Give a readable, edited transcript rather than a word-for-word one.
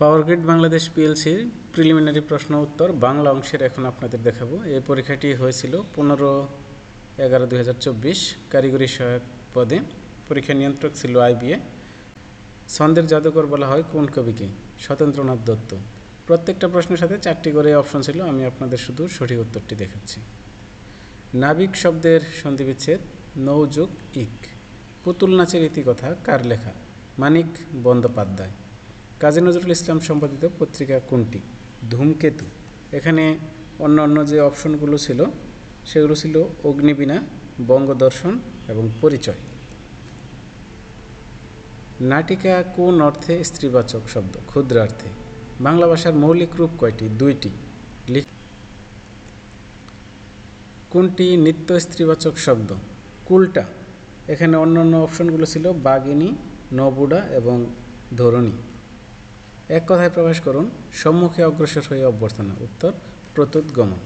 Power grid Bangladesh পিএলসির preliminary প্রশ্ন উত্তর বাংলা অংশের এখন আপনাদের দেখাবো। এই পরীক্ষাটি হয়েছিল 15/11/2024 কারিগরি সহায়ক পদে। পরীক্ষা নিয়ন্ত্রক ছিল IBA। ছন্দের জাদুকর বলা হয় কোন কবিকে? সত্যেন্দ্রনাথ দত্ত। প্রত্যেকটা প্রশ্নের সাথে 4টি করে অপশন ছিল, আমি আপনাদের শুধু সঠিক উত্তরটি দেখাচ্ছি। নাবিক শব্দের সন্ধিবিচ্ছেদ নৌ যোগ ইক। পুতুল নাচের ইতিকথা কার লেখা? মানিক বন্দ্যোপাধ্যায়। কাজী নজরুল ইসলাম সম্পাদিত পত্রিকা কোনটি? ধূমকেতু। এখানে অন্য যে অপশনগুলো ছিল সেগুলো ছিল অগ্নিবীণা, বঙ্গদর্শন এবং পরিচয়। নাটিকা কোন অর্থে স্ত্রীবাচক শব্দ? ক্ষুদ্রার্থে। বাংলা ভাষার মৌলিক রূপ কয়টি? 2টি। কোনটি নিত্য স্ত্রীবাচক শব্দ? কুলটা। এখানে অন্য অপশনগুলো ছিল বাগিনী, নবুডা এবং ধরণী। এক কথায় প্রকাশ করুন, সম্মুখে অগ্রসর হয়ে অভ্যর্থনা। উত্তর প্রত্যুৎগমন।